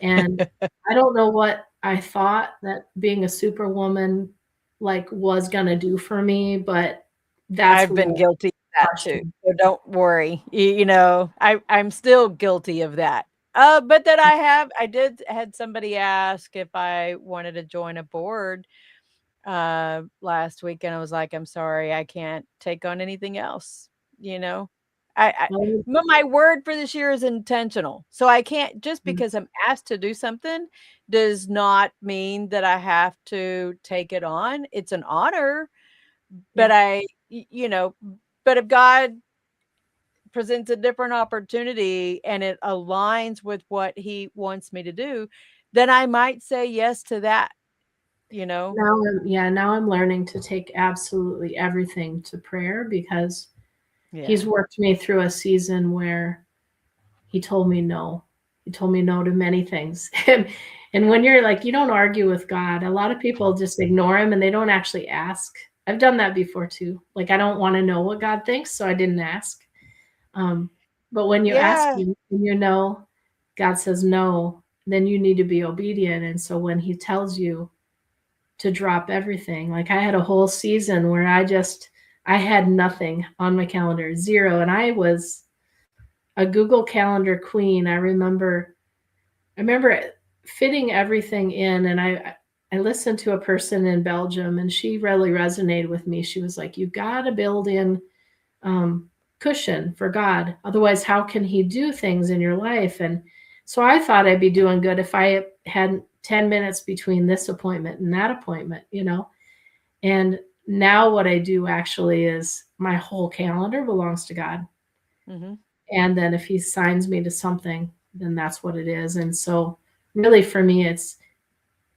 [SPEAKER 4] And I don't know what I thought that being a superwoman like was gonna do for me, but that's
[SPEAKER 1] I've
[SPEAKER 4] what
[SPEAKER 1] been guilty of that
[SPEAKER 4] crushed
[SPEAKER 1] too.
[SPEAKER 4] me.
[SPEAKER 1] So don't worry. I'm still guilty of that. But that I did had somebody ask if I wanted to join a board last week, and I was like, I'm sorry, I can't take on anything else. You know,
[SPEAKER 4] Well,
[SPEAKER 1] my word for this year is intentional. So I can't, just
[SPEAKER 4] yeah,
[SPEAKER 1] because I'm asked to do something does not mean that I have to take it on. It's an honor, but
[SPEAKER 4] yeah.
[SPEAKER 1] but if God presents a different opportunity and it aligns with what he wants me to do, then I might say yes to that, you know?
[SPEAKER 4] Now I'm learning to take absolutely everything to prayer because he's
[SPEAKER 1] Yeah.
[SPEAKER 4] worked me through a season where he told me no. He told me no to many things. And when you're like, you don't argue with God, a lot of people just ignore him and they don't actually ask. I've done that before too. Like, I don't want to know what God thinks, so I didn't ask. Um, but when you ask
[SPEAKER 1] Yeah.
[SPEAKER 4] him and you know God says no, then you need to be obedient. And so when he tells you to drop everything. Like I had a whole season where I had nothing on my calendar, zero, and I was a Google Calendar queen. I remember fitting everything in and I listened to a person in Belgium and she really resonated with me. She was like, "You got to build in cushion for God. Otherwise, how can he do things in your life?" And so I thought I'd be doing good if I had 10 minutes between this appointment and that appointment. And now what I do actually is my whole calendar belongs to God.
[SPEAKER 1] Mhm.
[SPEAKER 4] And then if he signs me to something, then that's what it is. And so really for me, it's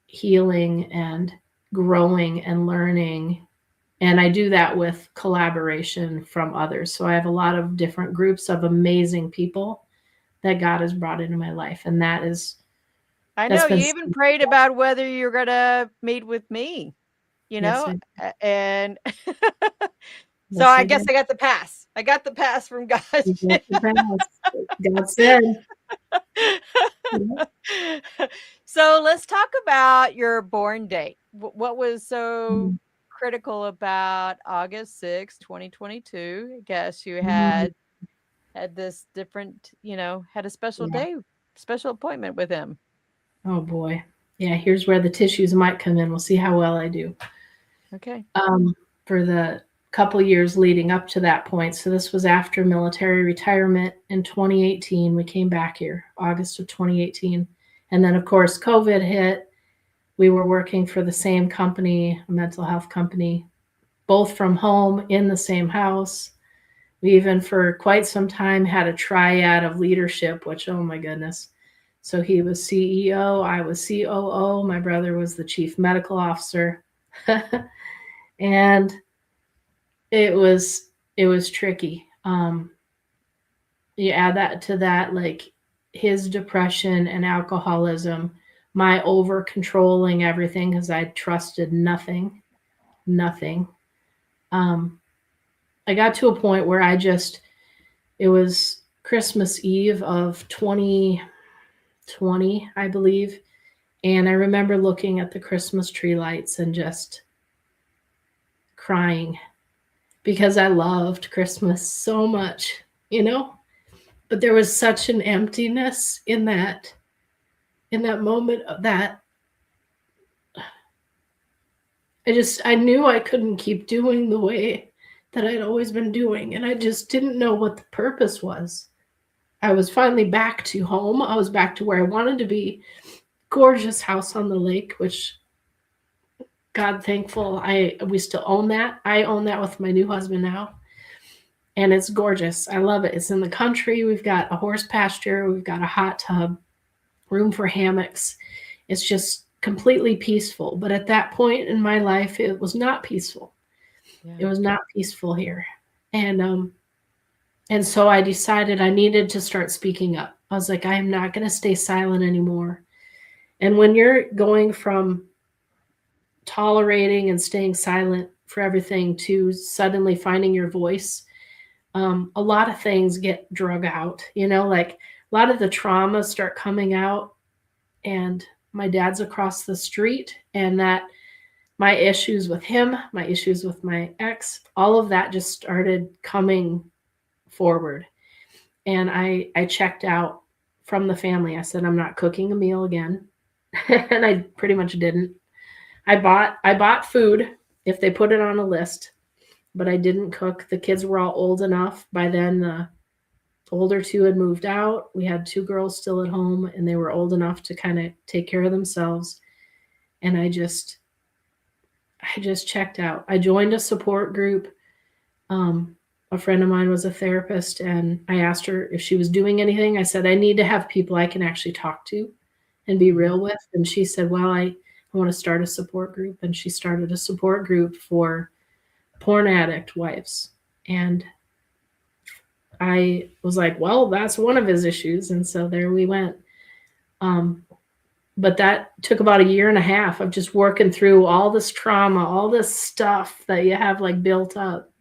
[SPEAKER 4] healing and growing and learning. And I do that with collaboration from others. So I have a lot of different groups of amazing people that God has brought into my life. And
[SPEAKER 1] I
[SPEAKER 4] that's
[SPEAKER 1] know
[SPEAKER 4] been
[SPEAKER 1] you even prayed about whether you're gonna meet with me,
[SPEAKER 4] yes, I
[SPEAKER 1] and so
[SPEAKER 4] yes,
[SPEAKER 1] I
[SPEAKER 4] I
[SPEAKER 1] guess
[SPEAKER 4] did.
[SPEAKER 1] I got the pass. I got the pass from God.
[SPEAKER 4] You got the pass. God said. Yeah.
[SPEAKER 1] So let's talk about your born date. What was so
[SPEAKER 4] Mhm.
[SPEAKER 1] critical about August 6th, 2022? I guess you
[SPEAKER 4] Mhm.
[SPEAKER 1] had this different, had a special
[SPEAKER 4] Yeah.
[SPEAKER 1] day, special appointment with him.
[SPEAKER 4] Oh boy. Yeah, here's where the tissues might come in. We'll see how well I do.
[SPEAKER 1] Okay.
[SPEAKER 4] For the couple years leading up to that point. So this was after military retirement in 2018. We came back here, August of 2018. And then, of course, COVID hit. We were working for the same company, a mental health company, both from home in the same house. We even, for quite some time, had a triad of leadership, which, oh my goodness. So he was CEO, I was COO, my brother was the chief medical officer. And it was tricky. you add that to that, like his depression and alcoholism, my over controlling everything because I trusted nothing. I got to a point where it was Christmas Eve of 2020, I believe. And I remember looking at the Christmas tree lights and just crying because I loved Christmas so much, but there was such an emptiness in that moment of that I knew I couldn't keep doing the way that I'd always been doing. And I just didn't know what the purpose was. I was finally back to home. I was back to where I wanted to be. Gorgeous house on the lake, which God thankful, we still own that. I own that with my new husband now. And it's gorgeous. I love it. It's in the country. We've got a horse pasture. We've got a hot tub, room for hammocks. It's just completely peaceful. But at that point in my life, it was not peaceful. Yeah. It was not peaceful here. And so I decided I needed to start speaking up. I was like, I am not going to stay silent anymore. And when you're going from tolerating and staying silent for everything to suddenly finding your voice, a lot of things get drug out, like a lot of the traumas start coming out. And my dad's across the street, and that my issues with him, my issues with my ex, all of that just started coming forward. And I checked out from the family. I said, I'm not cooking a meal again. And I pretty much didn't. I bought food if they put it on a list, but I didn't cook. The kids were all old enough. By then, the older two had moved out. We had 2 girls still at home, and they were old enough to kind of take care of themselves. And I just checked out. I joined a support group. A friend of mine was a therapist, and I asked her if she was doing anything. I said, I need to have people I can actually talk to and be real with. And she said, well, I want to start a support group. And she started a support group for porn addict wives. And I was like, well, that's one of his issues. And so there we went. But that took about 1.5 years of just working through all this trauma, all this stuff that you have like built up.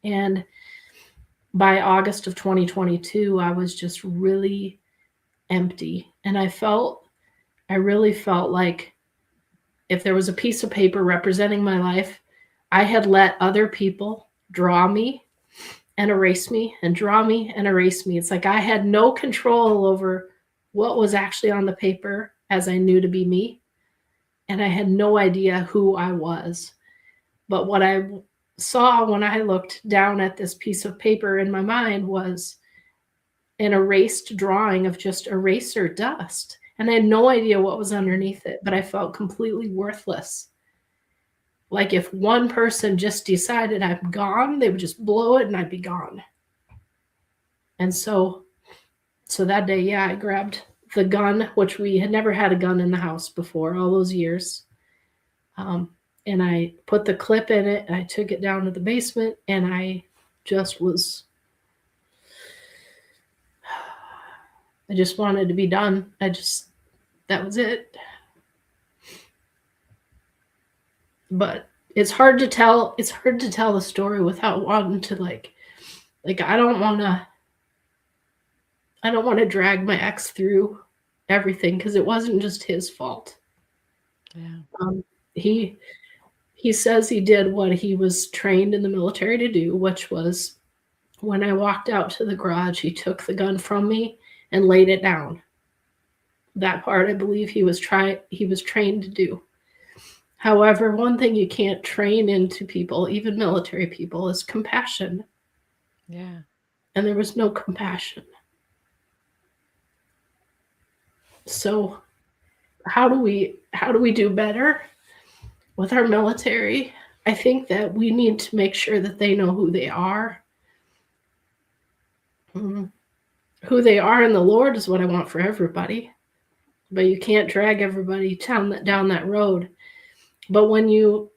[SPEAKER 4] And by August of 2022, I was just really empty. And I really felt like if there was a piece of paper representing my life, I had let other people draw me and erase me and draw me and erase me. It's like I had no control over what was actually on the paper as I knew to be me. And I had no idea who I was. But what I saw when I looked down at this piece of paper in my mind was an erased drawing of just eraser dust. And I had no idea what was underneath it, but I felt completely worthless. Like if one person just decided I'm gone, they would just blow it and I'd be gone. And so that day, yeah, I grabbed the gun, which we had never had a gun in the house before all those years. And I put the clip in it and I took it down to the basement, and I just wanted to be done. That was it. But it's hard to tell the story without wanting to like I don't want to drag my ex through everything, because it wasn't just his fault. Yeah. He says he did what he was trained in the military to do, which was when I walked out to the garage, he took the gun from me and laid it down. That part I believe he was trained to do. However, one thing you can't train into people, even military people, is compassion.
[SPEAKER 1] Yeah.
[SPEAKER 4] And there was no compassion. So how do we do better with our military? I think that we need to make sure that they know who they are. Who they are in the Lord is what I want for everybody. But you can't drag everybody down that road. But when you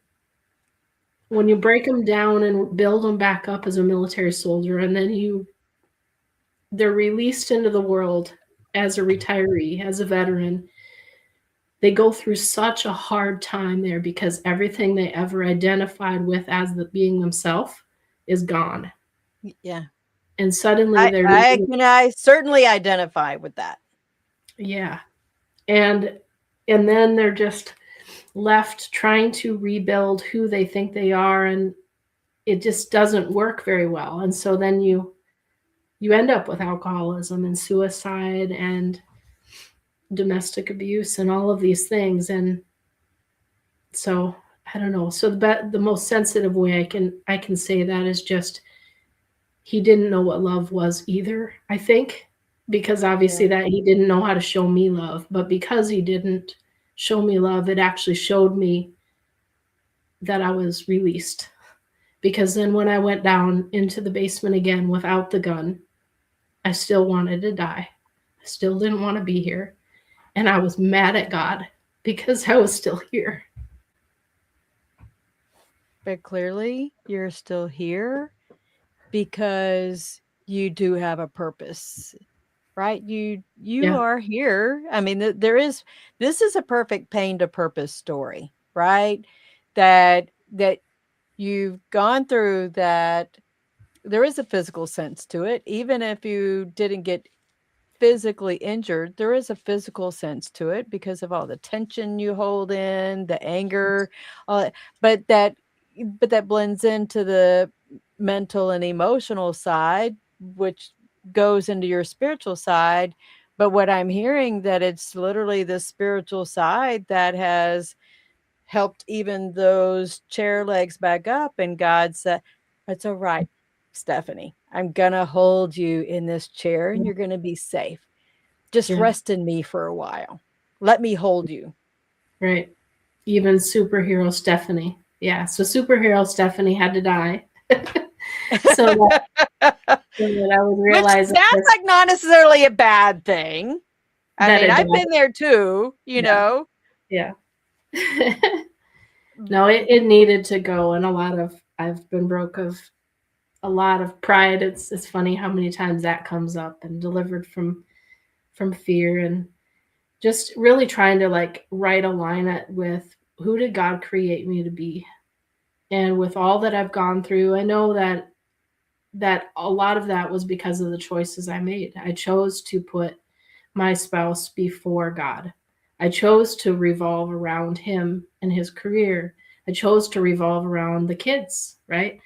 [SPEAKER 4] break them down and build them back up as a military soldier, and then you they're released into the world as a retiree, as a veteran, they go through such a hard time there because everything they ever identified with as being themselves is gone.
[SPEAKER 1] Yeah.
[SPEAKER 4] And suddenly
[SPEAKER 1] I certainly identify with that.
[SPEAKER 4] Yeah. And then they're just left trying to rebuild who they think they are, and it just doesn't work very well. And so then you end up with alcoholism and suicide and domestic abuse and all of these things. And so I don't know. So the most sensitive way I can say that is just he didn't know what love was either, I think, because obviously that he didn't know how to show me love. But because he didn't show me love, it actually showed me that I was released. Because then when I went down into the basement again without the gun, I still wanted to die. I still didn't want to be here. And I was mad at God because I was still here.
[SPEAKER 1] But clearly you're still here because you do have a purpose, right? You are here. I mean, this is a perfect pain to purpose story, right? That you've gone through, that there is a physical sense to it. Even if you didn't get physically injured, there is a physical sense to it because of all the tension you hold in, the anger, but that blends into the mental and emotional side, which goes into your spiritual side. But what I'm hearing, that it's literally the spiritual side that has helped even those chair legs back up, and God said, it's all right, Stephanie, I'm gonna hold you in this chair and you're gonna be safe. Just rest in me for a while. Let me hold you.
[SPEAKER 4] Right. Even superhero Stephanie. Yeah. So superhero Stephanie had to die. so that I would realize
[SPEAKER 1] that's like not necessarily a bad thing. I mean, I've been there too, you know.
[SPEAKER 4] Yeah. No, it needed to go. And I've been broke of a lot of pride. It's funny how many times that comes up, and delivered from fear, and just really trying to like right align it with who did God create me to be. And with all that I've gone through, I know that a lot of that was because of the choices I made. I chose to put my spouse before God. I chose to revolve around him and his career. I chose to revolve around the kids, right?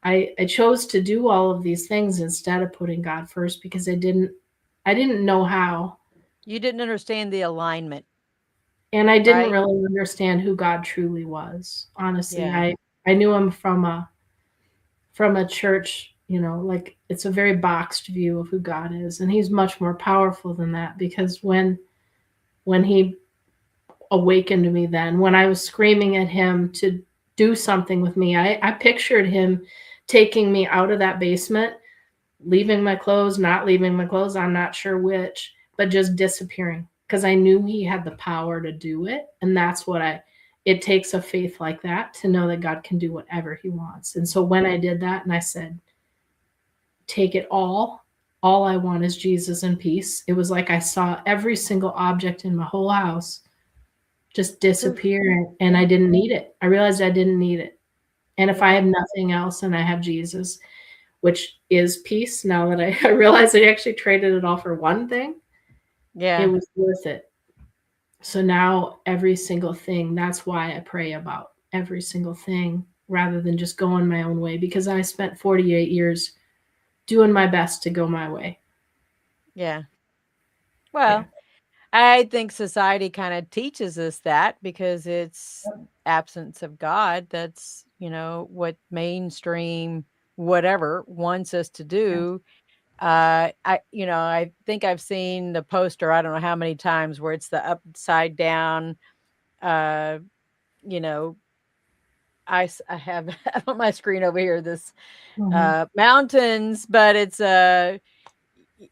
[SPEAKER 4] I chose to do all of these things instead of putting God first because I didn't know how.
[SPEAKER 1] You didn't understand the alignment.
[SPEAKER 4] And I didn't really understand who God truly was. Honestly, I knew him from a church, you know, like it's a very boxed view of who God is. And he's much more powerful than that, because when he awakened me, then when I was screaming at him to do something with me, I pictured him taking me out of that basement, leaving my clothes, not leaving my clothes, I'm not sure which, but just disappearing, because I knew he had the power to do it. And that's what it takes a faith like that to know that God can do whatever he wants. And so when I did that and I said, take it all I want is Jesus and peace, it was like I saw every single object in my whole house just disappear, and I didn't need it. I realized I didn't need it. And if I have nothing else and I have Jesus, which is peace, now that I realize I actually traded it all for one thing, it was worth it. So now every single thing, that's why I pray about every single thing rather than just going my own way, because I spent 48 years doing my best to go my way.
[SPEAKER 1] Yeah. Well, I think society kind of teaches us that because it's absence of God. That's, you know, what mainstream whatever wants us to do. I think I've seen the poster, I don't know how many times, where it's the upside down, you know, I have on my screen over here this mountains, but it's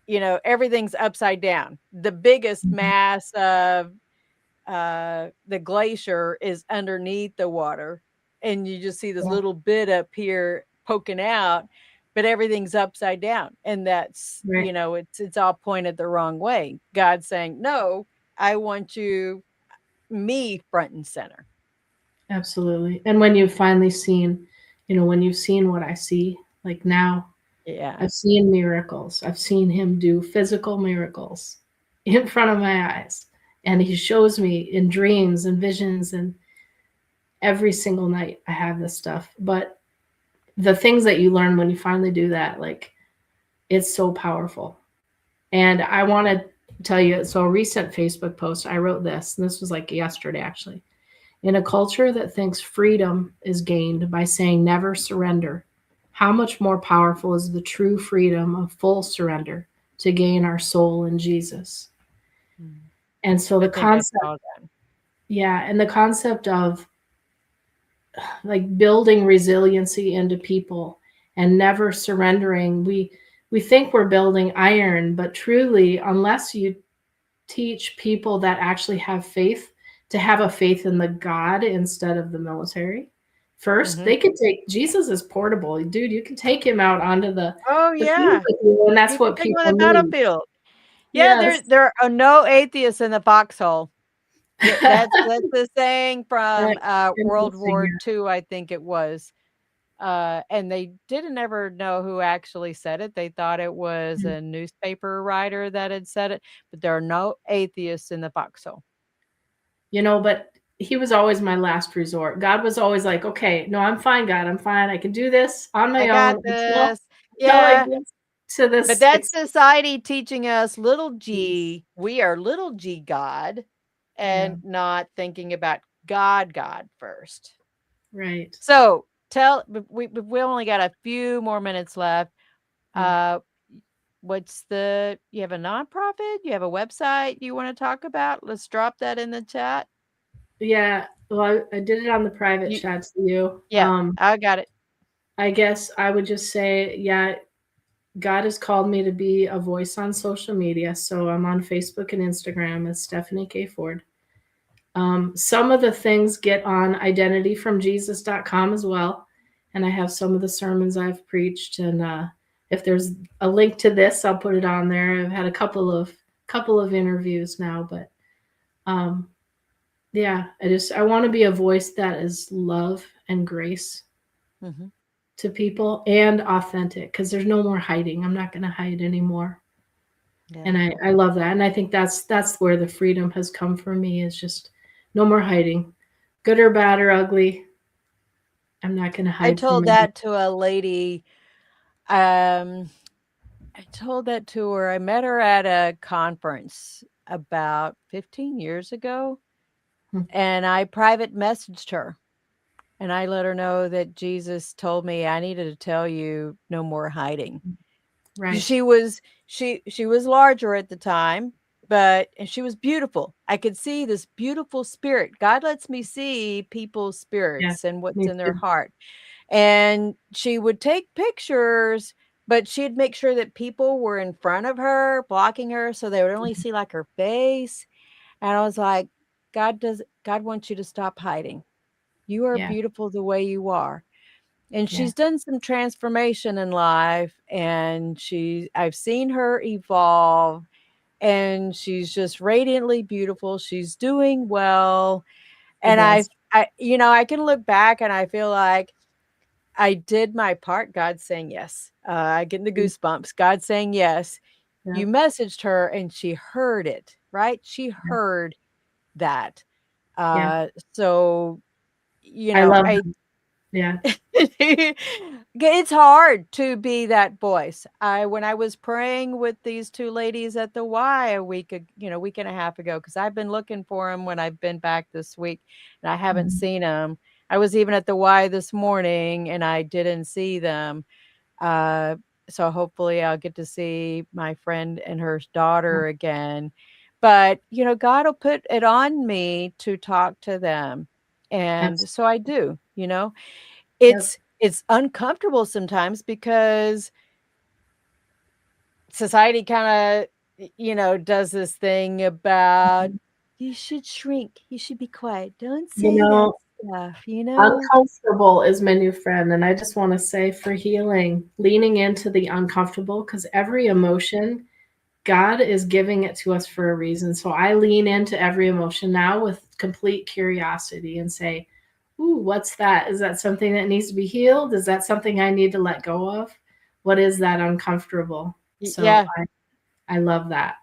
[SPEAKER 1] you know, everything's upside down. The biggest mass of the glacier is underneath the water, and you just see this little bit up here poking out. but everything's upside down. And that's,
[SPEAKER 4] Right.
[SPEAKER 1] it's all pointed the wrong way. God's saying, no, I want me front and center.
[SPEAKER 4] Absolutely. And when you've finally seen, when you've seen what I see, like now,
[SPEAKER 1] Yeah.
[SPEAKER 4] I've seen miracles. I've seen him do physical miracles in front of my eyes. And he shows me in dreams and visions, and every single night I have this stuff. But the things that you learn when you finally do that, like, it's so powerful. And I want to tell you, so a recent Facebook post, I wrote this, and this was like yesterday actually. In a culture that thinks freedom is gained by saying never surrender, how much more powerful is the true freedom of full surrender to gain our soul in Jesus? And so the concept, and the concept of like building resiliency into people and never surrendering. We think we're building iron, but truly, unless you teach people that actually have faith to have a faith in the God instead of the military first, they could take Jesus is portable, dude. You can take him out onto the
[SPEAKER 1] yeah,
[SPEAKER 4] and that's what people
[SPEAKER 1] on the
[SPEAKER 4] need.
[SPEAKER 1] battlefield. Yeah, yes. there are no atheists in the foxhole. That's the saying from World War II, I think it was. And they didn't ever know who actually said it. They thought it was a newspaper writer that had said it, but there are no atheists in the foxhole.
[SPEAKER 4] But he was always my last resort. God was always like, okay, no, I'm fine, God. I'm fine. I can do this on my own.
[SPEAKER 1] I got this. Yeah.
[SPEAKER 4] To this.
[SPEAKER 1] But that's society teaching us little g. We are little g God, and not thinking about God first.
[SPEAKER 4] Right.
[SPEAKER 1] So we only got a few more minutes left. You have a nonprofit? You have a website you want to talk about? Let's drop that in the chat.
[SPEAKER 4] Yeah. Well, I did it on the private chat to you.
[SPEAKER 1] Yeah, I got it.
[SPEAKER 4] I guess I would just say, God has called me to be a voice on social media. So I'm on Facebook and Instagram as Stephanie K. Ford. Some of the things get on identityfromjesus.com as well. And I have some of the sermons I've preached. And if there's a link to this, I'll put it on there. I've had a couple of interviews now, but I want to be a voice that is love and grace to people and authentic, because there's no more hiding. I'm not going to hide anymore. Yeah. And I love that. And I think that's where the freedom has come for me, is just no more hiding, good or bad or ugly. I'm not going to hide.
[SPEAKER 1] I told that to a lady. I told that to her. I met her at a conference about 15 years ago, and I private messaged her, and I let her know that Jesus told me I needed to tell you no more hiding. Right. She was larger at the time, and she was beautiful. I could see this beautiful spirit. God lets me see people's spirits and what's in their heart. And she would take pictures, but she'd make sure that people were in front of her, blocking her, so they would only see like her face. And I was like, God wants you to stop hiding. You are beautiful the way you are. And she's done some transformation in life, and I've seen her evolve, and she's just radiantly beautiful. She's doing well. And I can look back and I feel like I did my part. God's saying yes. I get the goosebumps. God's saying yes. Yeah. You messaged her and she heard it, right? She heard that. So,
[SPEAKER 4] I love
[SPEAKER 1] it's hard to be that voice. When I was praying with these two ladies at the Y a week and a half ago, because I've been looking for them when I've been back this week, and I haven't seen them. I was even at the Y this morning and I didn't see them. So hopefully I'll get to see my friend and her daughter again. But, God will put it on me to talk to them. And so I do, it's uncomfortable sometimes, because society kind of, does this thing about you should shrink. You should be quiet. Don't say that. stuff, you know?
[SPEAKER 4] Uncomfortable is my new friend. And I just want to say, for healing, leaning into the uncomfortable, because every emotion, God is giving it to us for a reason. So I lean into every emotion now with complete curiosity and say, ooh, what's that? Is that something that needs to be healed? Is that something I need to let go of? What is that uncomfortable? So
[SPEAKER 1] Yeah.
[SPEAKER 4] I love that.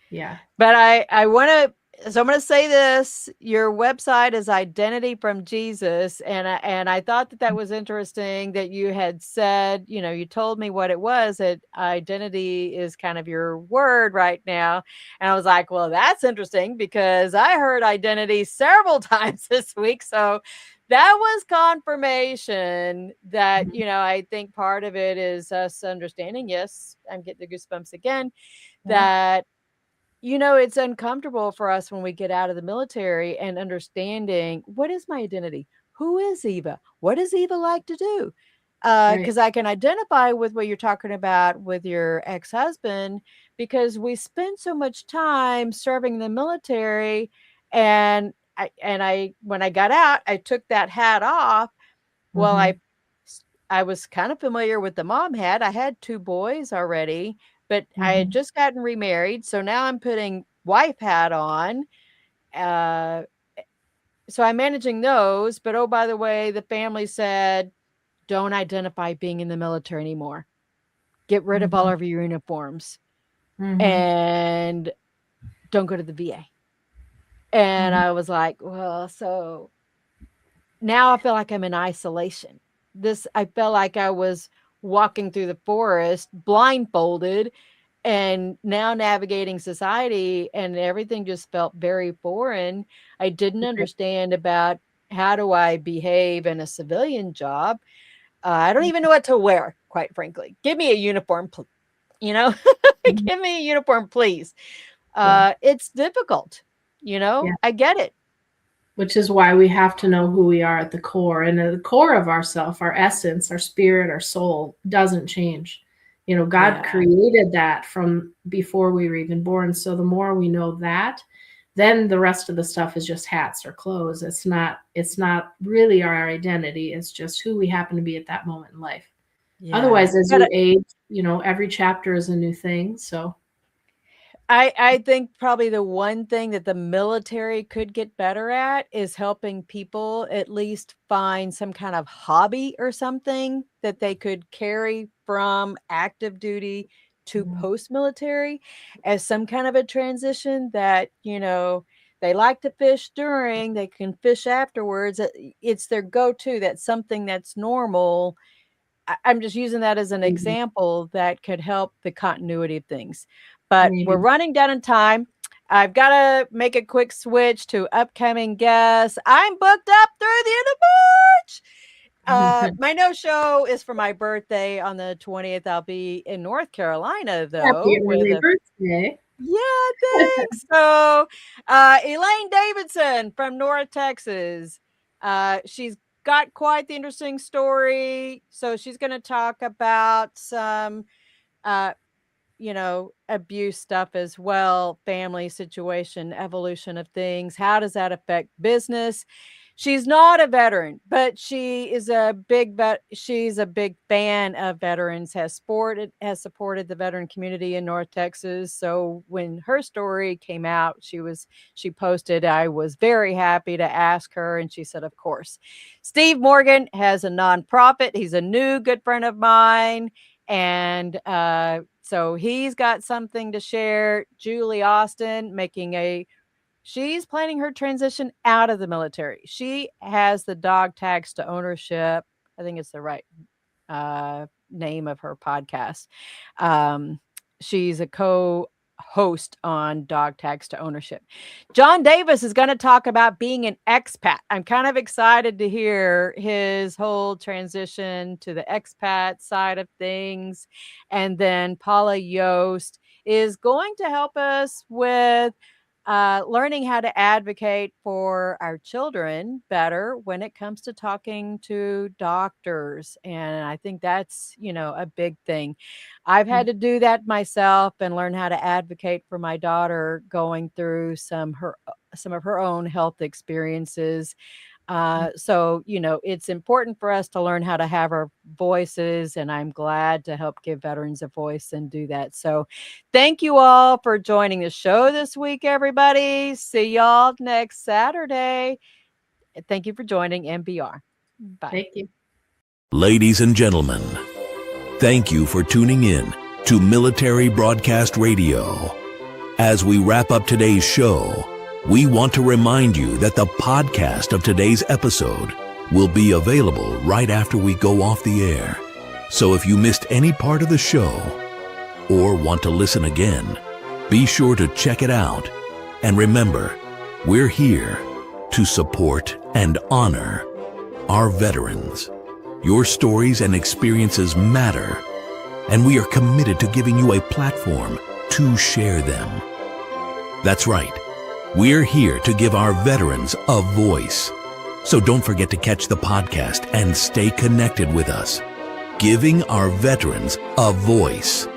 [SPEAKER 4] Yeah.
[SPEAKER 1] But I want to, so I'm going to say this, your website is Identity from Jesus. And I thought that that was interesting that you had said, you know, you told me what it was, that identity is kind of your word right now. And I was like, well, that's interesting because I heard identity several times this week. So that was confirmation that,
[SPEAKER 4] Mhm.
[SPEAKER 1] you know, I think part of it is us understanding. Yes, I'm getting the goosebumps again,
[SPEAKER 4] Yeah.
[SPEAKER 1] that you know, it's uncomfortable for us when we get out of the military and understanding what is my identity? Who is Eva? What does Eva like to do?
[SPEAKER 4] Right.
[SPEAKER 1] Because I can identify with what you're talking about with your ex-husband because we spend so much time serving the military, and I when I got out, I took that hat off. Well,
[SPEAKER 4] Mhm.
[SPEAKER 1] I was kind of familiar with the mom hat. I had 2 boys already, but I had
[SPEAKER 4] Mhm.
[SPEAKER 1] just gotten remarried, so now I'm putting wife hat on. Uh, so I'm managing those, but oh, by the way, the family said, "Don't identify being in the military anymore. Get rid of all
[SPEAKER 4] Mhm.
[SPEAKER 1] of your uniforms
[SPEAKER 4] Mhm.
[SPEAKER 1] and don't go to the VA." And
[SPEAKER 4] Mhm.
[SPEAKER 1] I was like, "Well, so now I feel like I'm in isolation." I felt like I was walking through the forest blindfolded and now navigating society, and everything just felt very foreign. I didn't
[SPEAKER 4] Right.
[SPEAKER 1] understand about how do I behave in a civilian job. I don't even know what to wear, quite frankly. Give me a uniform, you know?
[SPEAKER 4] Mhm.
[SPEAKER 1] Give me a uniform, please.
[SPEAKER 4] Yeah.
[SPEAKER 1] It's difficult, you know?
[SPEAKER 4] Yeah.
[SPEAKER 1] I get it.
[SPEAKER 4] Which is why we have to know who we are at the core. And at the core of ourself, our essence, our spirit, our soul doesn't change. You know, God
[SPEAKER 1] Yeah.
[SPEAKER 4] created that from before we were even born. So the more we know that, then the rest of the stuff is just hats or clothes. It's not really our identity. It's just who we happen to be at that moment in life.
[SPEAKER 1] Yeah.
[SPEAKER 4] Otherwise, as
[SPEAKER 1] But
[SPEAKER 4] you age, you know, every chapter is a new thing. So
[SPEAKER 1] I think probably the one thing that the military could get better at is helping people at least find some kind of hobby or something that they could carry from active duty to
[SPEAKER 4] mhm.
[SPEAKER 1] post-military as some kind of a transition that, you know, they like to fish during, they can fish afterwards. It's their go-to. That's something that's normal. I'm just using that as an
[SPEAKER 4] Maybe,
[SPEAKER 1] example that could help the continuity of things. But we're
[SPEAKER 4] maybe.
[SPEAKER 1] running down in time. I've got to make a quick switch to upcoming guests. I'm booked up through the end of March. My no show is for my birthday on the 20th. I'll be in North Carolina,
[SPEAKER 4] Happy
[SPEAKER 1] though, with
[SPEAKER 4] early
[SPEAKER 1] a
[SPEAKER 4] birthday.
[SPEAKER 1] yeah, thanks. So, Elaine Davidson from North Texas. She's got quite the interesting story. So she's going to talk about some, uh, you know, abuse stuff as well, family situation, evolution of things. How does that affect business? She's not a veteran, but she's a big fan of veterans, has supported the veteran community in North Texas. So when her story came out, she posted, I was very happy to ask her, and she said, of course. Steve Morgan has a nonprofit. He's a new good friend of mine. And so he's got something to share. Julie Austin she's planning her transition out of the military. She has the dog tags to ownership. I think it's the right name of her podcast. Um, she's a co-host on Dog Tags to Ownership. John Davis is going to talk about being an expat. I'm kind of excited to hear his whole transition to the expat side of things. And then Paula Yost is going to help us with learning how to advocate for our children better when it comes to talking to doctors. And I think that's, you know, a big thing. I've had to do that myself and learn how to advocate for my daughter going through some of her own health experiences. So, it's important for us to learn how to have our voices, and I'm glad to help give veterans a voice and do that. So thank you all for joining the show this week, everybody. See y'all next Saturday. Thank you for joining MBR. Bye.
[SPEAKER 4] Thank you.
[SPEAKER 3] Ladies and gentlemen, thank you for tuning in to Military Broadcast Radio. As we wrap up today's show, we want to remind you that the podcast of today's episode will be available right after we go off the air. So if you missed any part of the show or want to listen again, be sure to check it out. And remember, we're here to support and honor our veterans. Your stories and experiences matter, and we are committed to giving you a platform to share them. That's right. We're here to give our veterans a voice. So don't forget to catch the podcast and stay connected with us. Giving our veterans a voice.